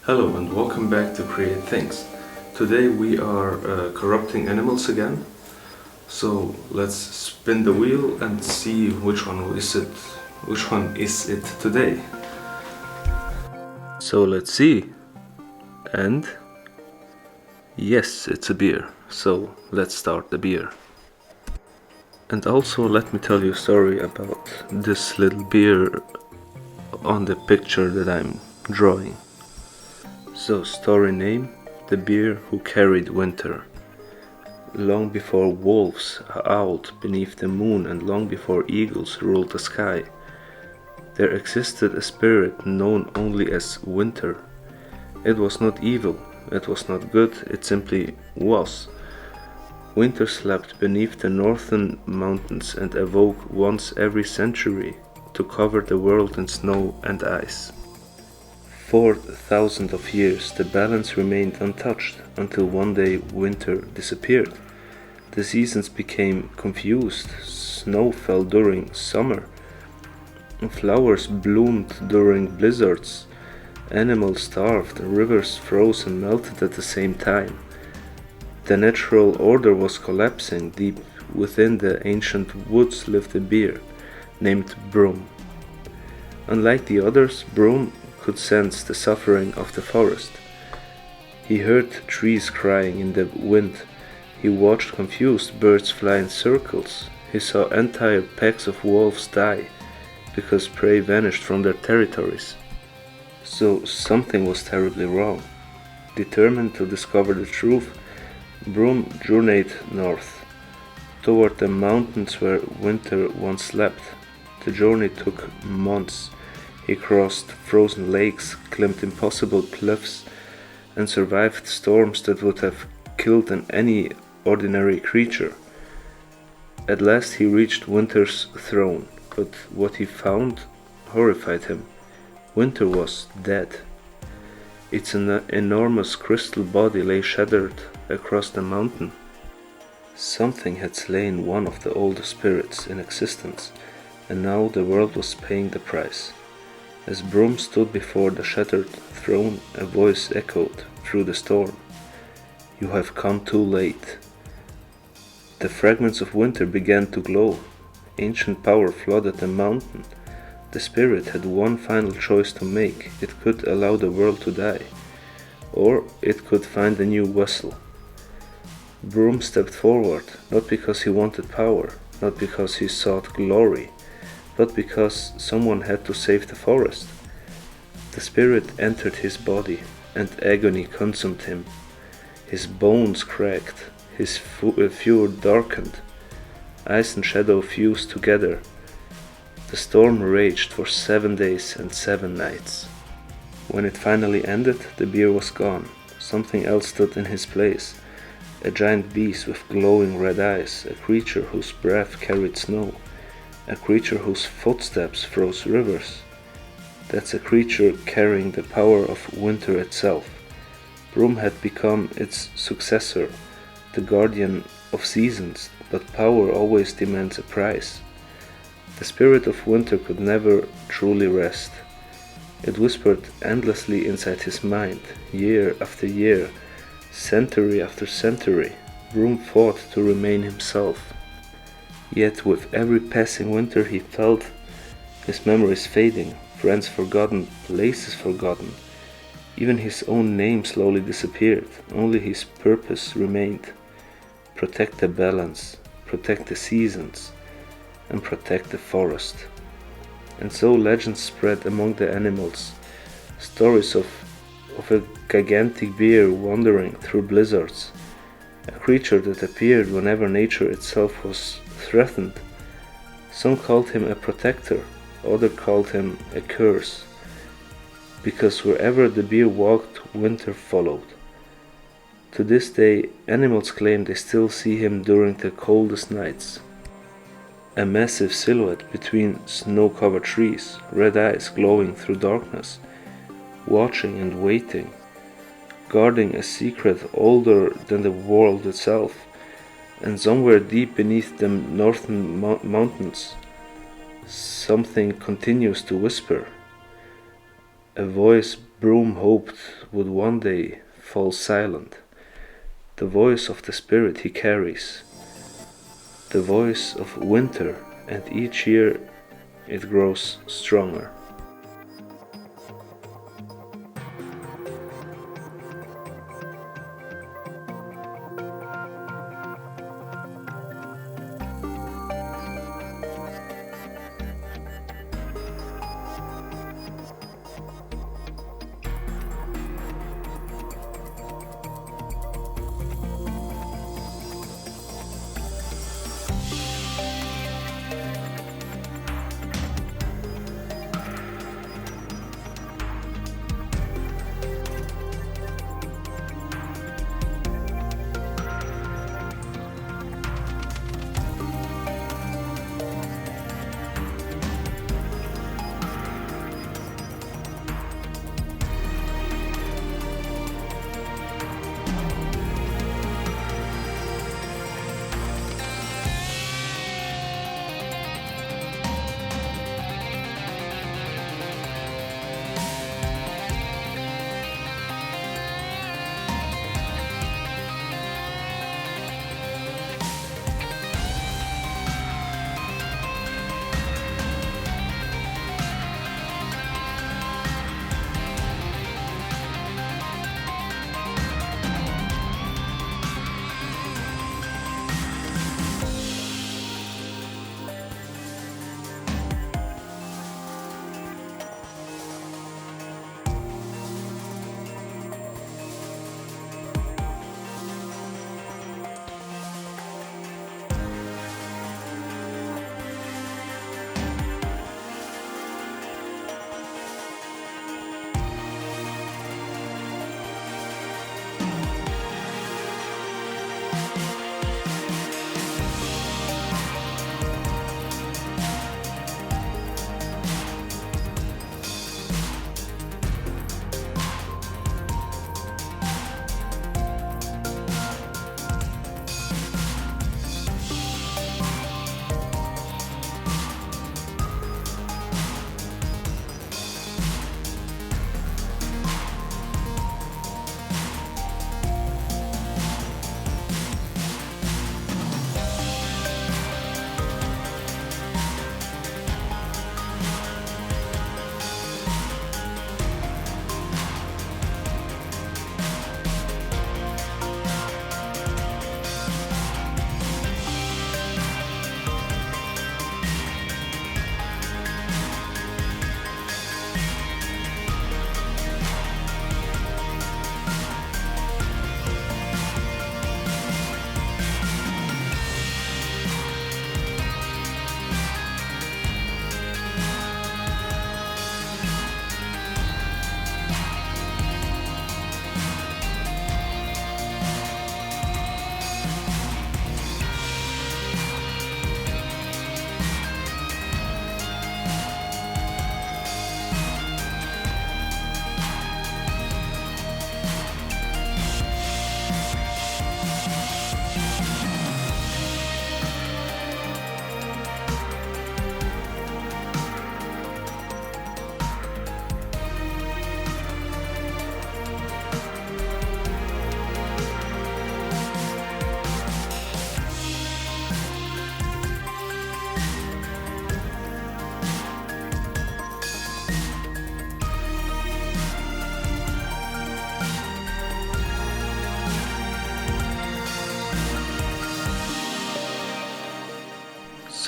Hello and welcome back to Create Things. Today we are corrupting animals again. So let's spin the wheel and see which one is it. Which one is it today? So let's see. And yes, it's a beer. So let's start the beer. And also let me tell you a story about this little beer on the picture that I'm drawing. So, story name: The Bear Who Carried Winter. Long before wolves howled beneath the moon and long before eagles ruled the sky, there existed a spirit known only as Winter. It was not evil, it was not good, it simply was. Winter slept beneath the northern mountains and awoke once every century to cover the world in snow and ice. For thousands of years the balance remained untouched until one day winter disappeared. The seasons became confused, snow fell during summer, flowers bloomed during blizzards, animals starved, rivers froze and melted at the same time. The natural order was collapsing. Deep within the ancient woods lived a bear named Brum. Unlike the others, Brum could sense the suffering of the forest. He heard trees crying in the wind. He watched confused birds fly in circles. He saw entire packs of wolves die because prey vanished from their territories. So something was terribly wrong. Determined to discover the truth, Brum journeyed north, toward the mountains where winter once slept. The journey took months. He crossed frozen lakes, climbed impossible cliffs, and survived storms that would have killed any ordinary creature. At last he reached Winter's throne, but what he found horrified him. Winter was dead. Its enormous crystal body lay shattered across the mountain. Something had slain one of the oldest spirits in existence, and now the world was paying the price. As Brum stood before the shattered throne, a voice echoed through the storm. "You have come too late." The fragments of winter began to glow. Ancient power flooded the mountain. The spirit had one final choice to make. It could allow the world to die, or it could find a new vessel. Brum stepped forward, not because he wanted power, not because he sought glory, but because someone had to save the forest. The spirit entered his body, and agony consumed him. His bones cracked, his fury darkened. Ice and shadow fused together. The storm raged for 7 days and 7 nights. When it finally ended, the bear was gone. Something else stood in his place. A giant beast with glowing red eyes, a creature whose breath carried snow. A creature whose footsteps froze rivers. That's a creature carrying the power of winter itself. Brum had become its successor, the guardian of seasons, but power always demands a price. The spirit of winter could never truly rest. It whispered endlessly inside his mind, year after year, century after century. Brum fought to remain himself. Yet with every passing winter he felt his memories fading, friends forgotten, places forgotten. Even his own name slowly disappeared. Only his purpose remained: protect the balance, protect the seasons, and protect the forest. And so legends spread among the animals, stories of a gigantic bear wandering through blizzards, a creature that appeared whenever nature itself was threatened. Some called him a protector, others called him a curse, because wherever the bear walked, winter followed. To this day, animals claim they still see him during the coldest nights. A massive silhouette between snow-covered trees, red eyes glowing through darkness, watching and waiting, guarding a secret older than the world itself. And somewhere deep beneath the northern mountains, something continues to whisper. A voice Brum hoped would one day fall silent, the voice of the spirit he carries, the voice of winter, and each year it grows stronger.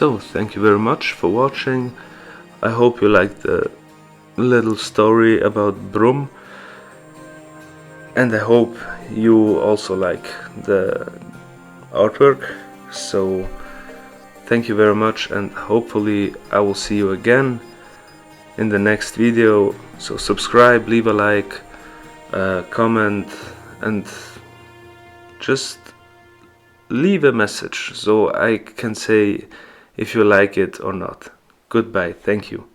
So, thank you very much for watching. I hope you liked the little story about Brum, and I hope you also like the artwork. So, thank you very much, and hopefully I will see you again in the next video. So subscribe, leave a like, comment, and just leave a message so I can say if you like it or not. Goodbye, thank you.